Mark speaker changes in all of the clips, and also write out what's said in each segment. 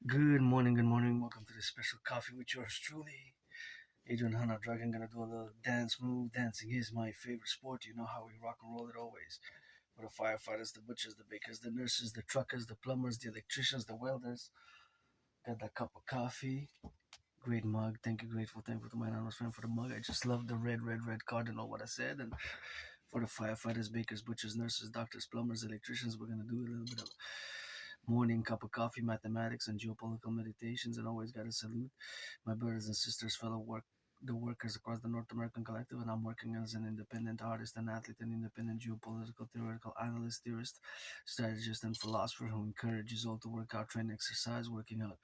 Speaker 1: Good morning, good morning. Welcome to this special coffee with yours truly, Adrian Hanna Dragon. Gonna do a little dance move. Dancing is my favorite sport. You know how we rock and roll it always. For the firefighters, the butchers, the bakers, the nurses, the truckers, the plumbers, the electricians, the welders. Got that cup of coffee. Great mug. Thank you, grateful, thankful to my anonymous friend for the mug. I just love the red cardinal, what I said. And for the firefighters, bakers, butchers, nurses, doctors, plumbers, electricians, we're gonna do a little bit of morning cup of coffee, mathematics, and geopolitical meditations. And always got to salute my brothers and sisters, the workers across the North American Collective. And I'm working as an independent artist and athlete, and independent geopolitical theoretical analyst, theorist, strategist, and philosopher who encourages all to work out, train, exercise. Working out,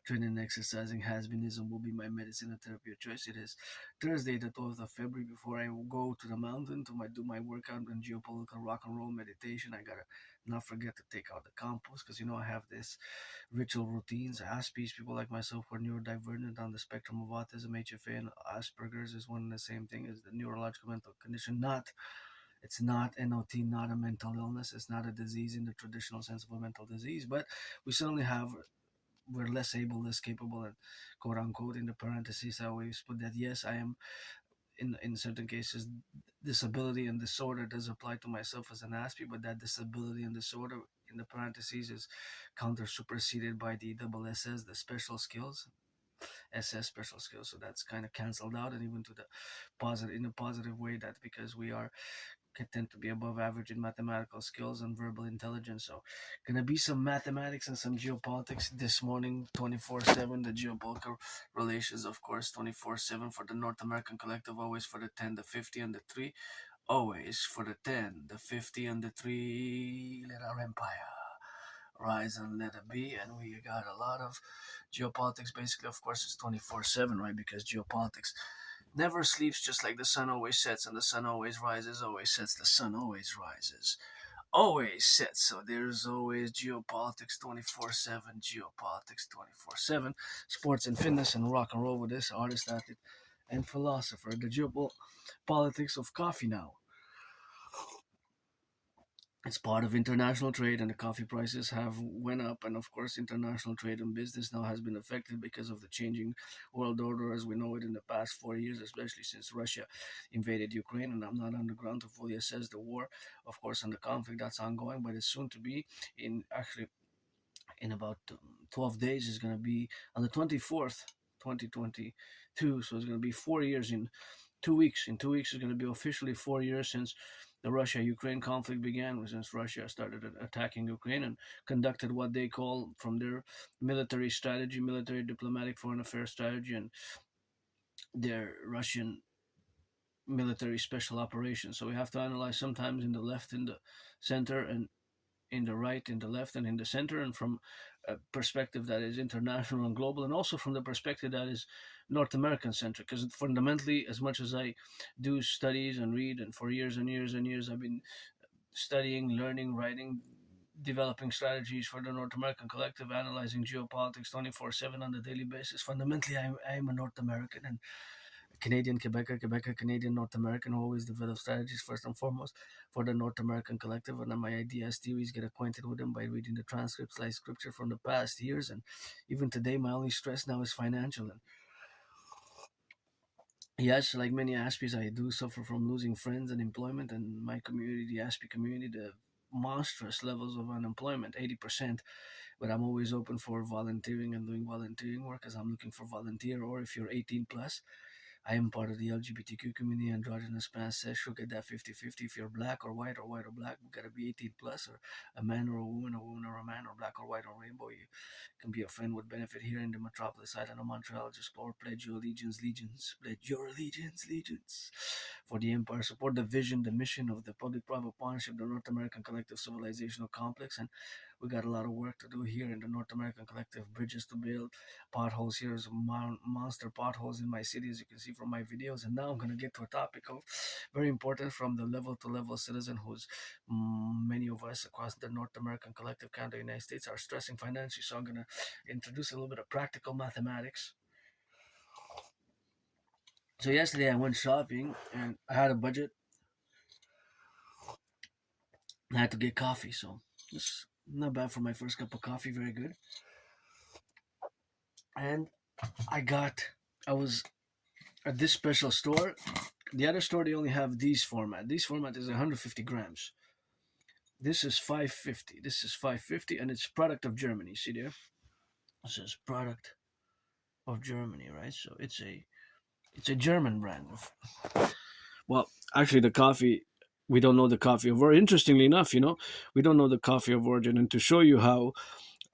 Speaker 1: training, and exercising has beenism will be my medicine and therapy of choice. It is Thursday, the 12th of February. Before I go to the mountain to do my workout and geopolitical rock and roll meditation, I gotta not forget to take out the compost because I have this ritual routines. Aspies, people like myself who are neurodivergent on the spectrum of autism, HFA, and Asperger's is one and the same thing as the neurological mental condition. It's not NOT, not a mental illness. It's not a disease in the traditional sense of a mental disease, but we certainly we're less able, less capable, and quote unquote in the parentheses I always put that yes, I am in certain cases disability and disorder does apply to myself as an Aspie, but that disability and disorder in the parentheses is counter superseded by the double SS, the special skills, SS special skills. So that's kind of canceled out, and even to the positive in a positive way, that because we are can tend to be above average in mathematical skills and verbal intelligence. So, gonna be some mathematics and some geopolitics this morning, 24/7. The geopolitical relations, of course, 24/7 for the North American Collective, always for the 10, the 50, and the 3. Always for the 10, the 50, and the 3. Let our empire rise and let it be. And we got a lot of geopolitics. Basically, of course, it's 24/7, right? Because geopolitics never sleeps, just like the sun always sets and the sun always rises, always sets, the sun always rises, always sets. So there's always geopolitics 24/7, geopolitics 24/7, sports and fitness and rock and roll with this artist, athlete, and philosopher. The geopolitics of coffee now. It's part of international trade, and the coffee prices have went up, and of course international trade and business now has been affected because of the changing world order as we know it in the past 4 years, especially since Russia invaded Ukraine. And I'm not on the ground to fully assess the war, of course, and the conflict that's ongoing, but it's soon to be in about 12 days. Is going to be on the 24th, 2022. So it's going to be 4 years in 2 weeks. In 2 weeks, it's going to be officially 4 years since the Russia-Ukraine conflict began, since Russia started attacking Ukraine and conducted what they call, from their military strategy, military diplomatic foreign affairs strategy, and their Russian military special operations. So we have to analyze sometimes in the left, in the center, and in the right, in the left, and in the center, and from a perspective that is international and global, and also from the perspective that is North American centric. Because fundamentally, as much as I do studies and read, and for years and years and years, I've been studying, learning, writing, developing strategies for the North American Collective, analyzing geopolitics 24/7 on a daily basis. Fundamentally, I'm a North American, and Canadian, Quebecer, Canadian, North American, who always develop strategies first and foremost for the North American Collective. And then my ideas, theories, get acquainted with them by reading the transcripts, like scripture from the past years. And even today, my only stress now is financial. And yes, like many Aspies, I do suffer from losing friends and employment. And my community, the Aspie community, the monstrous levels of unemployment, 80%. But I'm always open for volunteering and doing volunteering work, as I'm looking for volunteer. Or if you're 18 plus, I am part of the LGBTQ community, androgynous, pansexual. Get that 50-50. If you're black or white or black, we gotta be 18 plus, or a man or a woman or a man, or black or white or rainbow. You can be a friend with benefit here in the metropolis island of Montreal. Just pledge your allegiance, legions. Pledge your allegiance, legions. For the empire, support the vision, the mission of the public-private partnership, the North American Collective Civilizational Complex. And we got a lot of work to do here in the North American Collective. Bridges to build, potholes. Here's monster potholes in my city, as you can see from my videos. And now I'm going to get to a topic of very important, from the level to level citizen, who's many of us across the North American Collective, Canada, United States, are stressing financially. So I'm going to introduce a little bit of practical mathematics. So yesterday I went shopping and I had a budget. I had to get coffee, so it's not bad for my first cup of coffee. Very good. and I got I was at this special store. The other store they only have these format. This format is 150 grams. This is 550. This is 550, and it's product of Germany. See there? It says product of Germany, right? So it's a German brand. Well, actually, the coffee we don't know the coffee of origin. Interestingly enough, we don't know the coffee of origin, and to show you how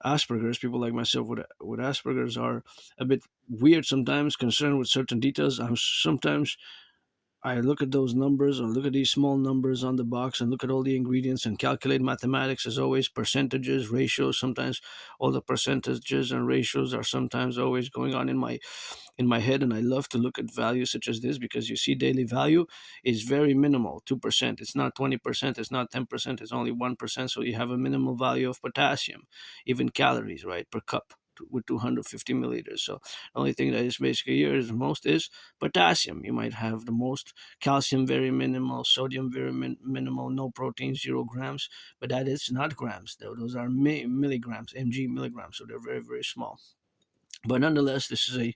Speaker 1: Asperger's, people like myself with Asperger's are a bit weird sometimes, concerned with certain details. I look at those numbers or look at these small numbers on the box and look at all the ingredients and calculate mathematics as always, percentages, ratios. Sometimes all the percentages and ratios are sometimes always going on in my head, and I love to look at values such as this because you see daily value is very minimal, 2%. It's not 20%, it's not 10%, it's only 1%. So you have a minimal value of potassium, even calories, right, per cup with 250 milliliters. So the only thing that is basically here is the most is potassium. You might have the most calcium, very minimal, sodium, very minimal, no protein, 0 grams, but that is not grams, though. Those are milligrams, mg milligrams, so they're very, very small. But nonetheless, this is a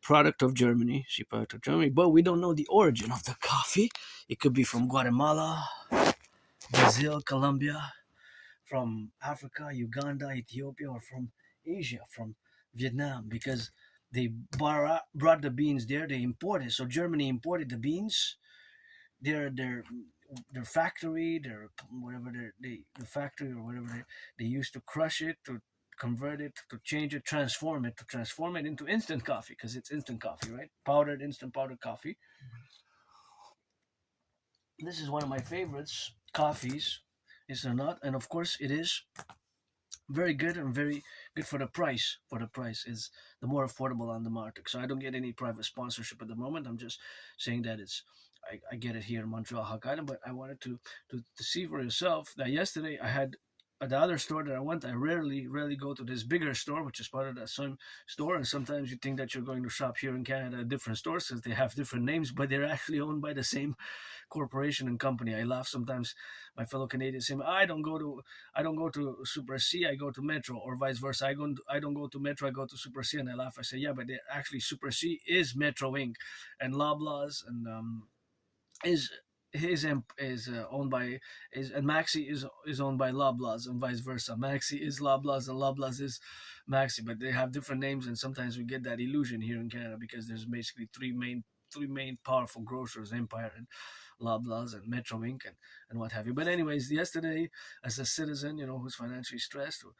Speaker 1: product of Germany, see, product of Germany, but we don't know the origin of the coffee. It could be from Guatemala, Brazil, Colombia, from Africa, Uganda, Ethiopia, or from Asia, from Vietnam, because they brought the beans there. They imported, so Germany imported the beans. Their factory, their whatever the factory or whatever they used to crush it, to convert it, to change it, transform it into instant coffee, because it's instant coffee, right? Powdered instant powdered coffee. This is one of my favorites coffees, is it not? And of course it is very good and very good for the price. For the price is the more affordable on the market. So I don't get any private sponsorship at the moment. I'm just saying that I get it here in Montreal, Hawk Island. But I wanted to see for yourself that yesterday I had at the other store that I went. I rarely go to this bigger store, which is part of that same store. And sometimes you think that you're going to shop here in Canada at different stores because they have different names, but they're actually owned by the same corporation and company. I laugh sometimes. My fellow Canadians say, I don't go to Super C, I go to Metro, or vice versa. I don't go to Metro, I go to Super C, and I laugh. I say, yeah, but actually Super C is Metro Inc. and Loblaws and is is owned by is and Maxi is owned by Loblaws and vice versa. Maxi is Loblaws and Loblaws is Maxi, but they have different names, and sometimes we get that illusion here in Canada because there's basically three main powerful grocers: Empire and Loblaws and Metro Inc. and what have you. But anyways, yesterday, as a citizen, who's financially stressed, who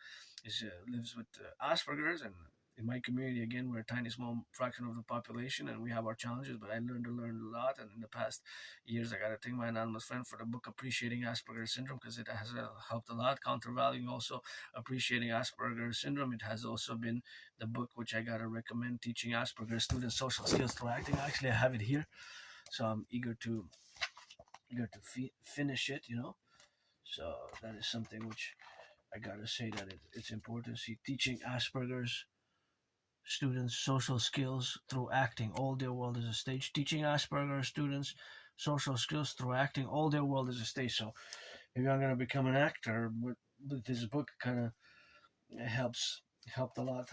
Speaker 1: lives with Asperger's, and in my community, again, we're a tiny, small fraction of the population, and we have our challenges. But I learned a lot, and in the past years, I got to thank my anonymous friend for the book "Appreciating Asperger's Syndrome" because it has helped a lot. Countervaluing also appreciating Asperger's syndrome. It has also been the book which I gotta recommend, teaching Asperger's students social skills through acting. Actually, I have it here, so I'm eager to finish it. So that is something which I gotta say that it's important. See, teaching Asperger's students social skills through acting. All their world is a stage. Teaching Asperger's students social skills through acting. All their world is a stage. So maybe I'm gonna become an actor. But this book kind of helped a lot.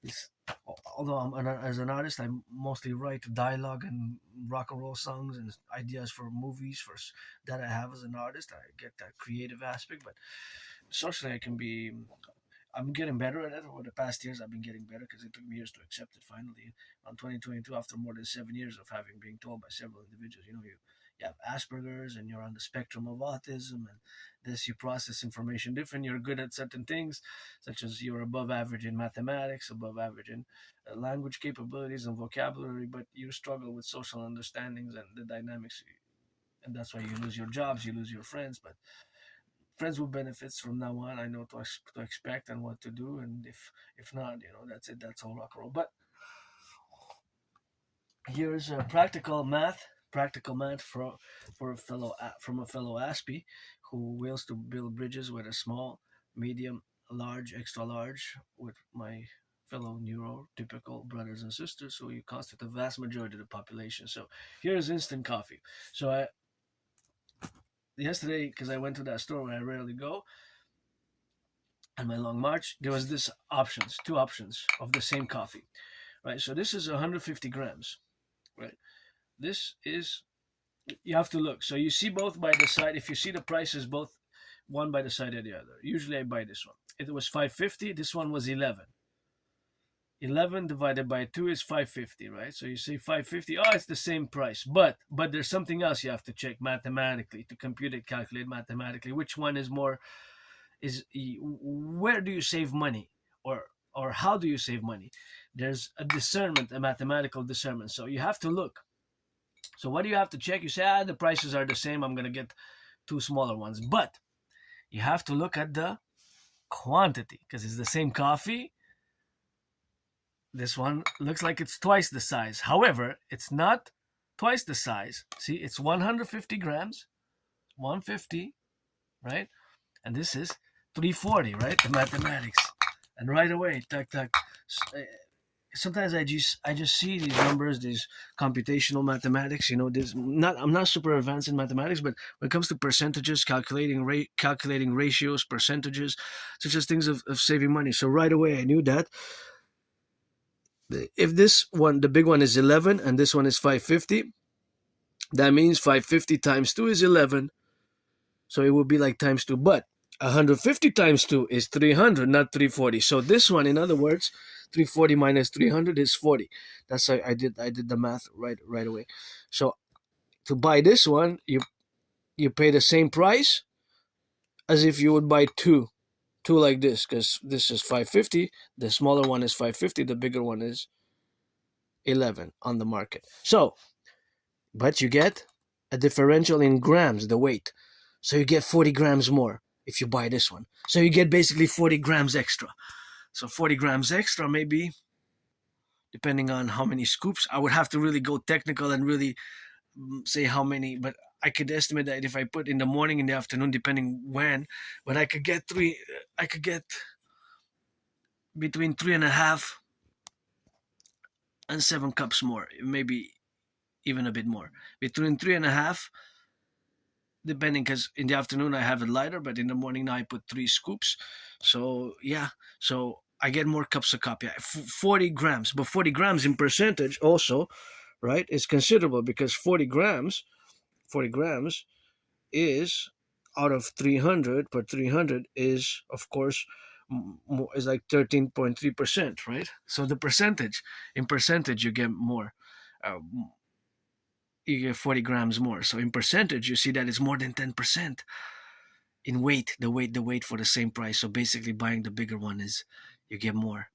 Speaker 1: It's, although as an artist, I mostly write dialogue and rock and roll songs and ideas for movies that I have as an artist. I get that creative aspect, but socially, I'm getting better at it. Over the past years, I've been getting better because it took me years to accept it. Finally, on 2022, after more than 7 years of having been told by several individuals, you have Asperger's and you're on the spectrum of autism, and this you process information different. You're good at certain things, such as you're above average in mathematics, above average in language capabilities and vocabulary, but you struggle with social understandings and the dynamics, and that's why you lose your jobs, you lose your friends, but friends with benefits from now on. I know to expect and what to do, and if not, that's it. That's all rock and roll. But here's a practical math for a fellow from a fellow Aspie who wills to build bridges with a small, medium, large, extra large with my fellow neurotypical brothers and sisters, so you constitute the vast majority of the population. So here's instant coffee. So I yesterday, because I went to that store where I rarely go, on my long march, there was this options, two options of the same coffee, right? So this is 150 grams, right? This is, you have to look. So you see both by the side. If you see the prices, both one by the side of the other. Usually I buy this one. It was 550. This one was 11. 11 divided by 2 is 550, right? So you say 550. Oh, it's the same price. But there's something else you have to check mathematically to compute it, calculate mathematically. Which one is more, is where do you save money, or how do you save money? There's a discernment, a mathematical discernment. So you have to look. So what do you have to check? You say, the prices are the same. I'm going to get two smaller ones. But you have to look at the quantity because it's the same coffee. This one looks like it's twice the size. However, it's not twice the size. See, it's 150 grams, 150, right? And this is 340, right? The mathematics. And right away, tuck, tuck. Sometimes I just see these numbers, these computational mathematics. I'm not super advanced in mathematics, but when it comes to percentages, calculating ratios, percentages, such as things of saving money. So right away, I knew that if this one, the big one, is 11 and this one is 550, that means 550 times 2 is 11. So it would be like times 2. But 150 times 2 is 300, not 340. So this one, in other words, 340 minus 300 is 40. That's how I did the math right away. So to buy this one, you pay the same price as if you would buy two like this, because this is 550. The smaller one is 550. The bigger one is 11 on the market. So, but you get a differential in grams, the weight. So you get 40 grams more if you buy this one. So you get basically 40 grams extra. So 40 grams extra, maybe, depending on how many scoops. I would have to really go technical and really say how many, but I could estimate that if I put in the morning, in the afternoon, depending when, but I could get between 3.5 and 7 cups more, maybe even a bit more. Between 3.5, depending, because in the afternoon I have it lighter, but in the morning now I put 3 scoops. So yeah, so I get more cups of coffee. 40 grams, but 40 grams in percentage also, right, is considerable, because 40 grams is out of 300 per 300 is, of course, is like 13.3%, right? So the percentage, in percentage, you get more. Uh, you get 40 grams more. So in percentage, you see that it's more than 10%. In weight, the weight for the same price. So basically, buying the bigger one is, you get more.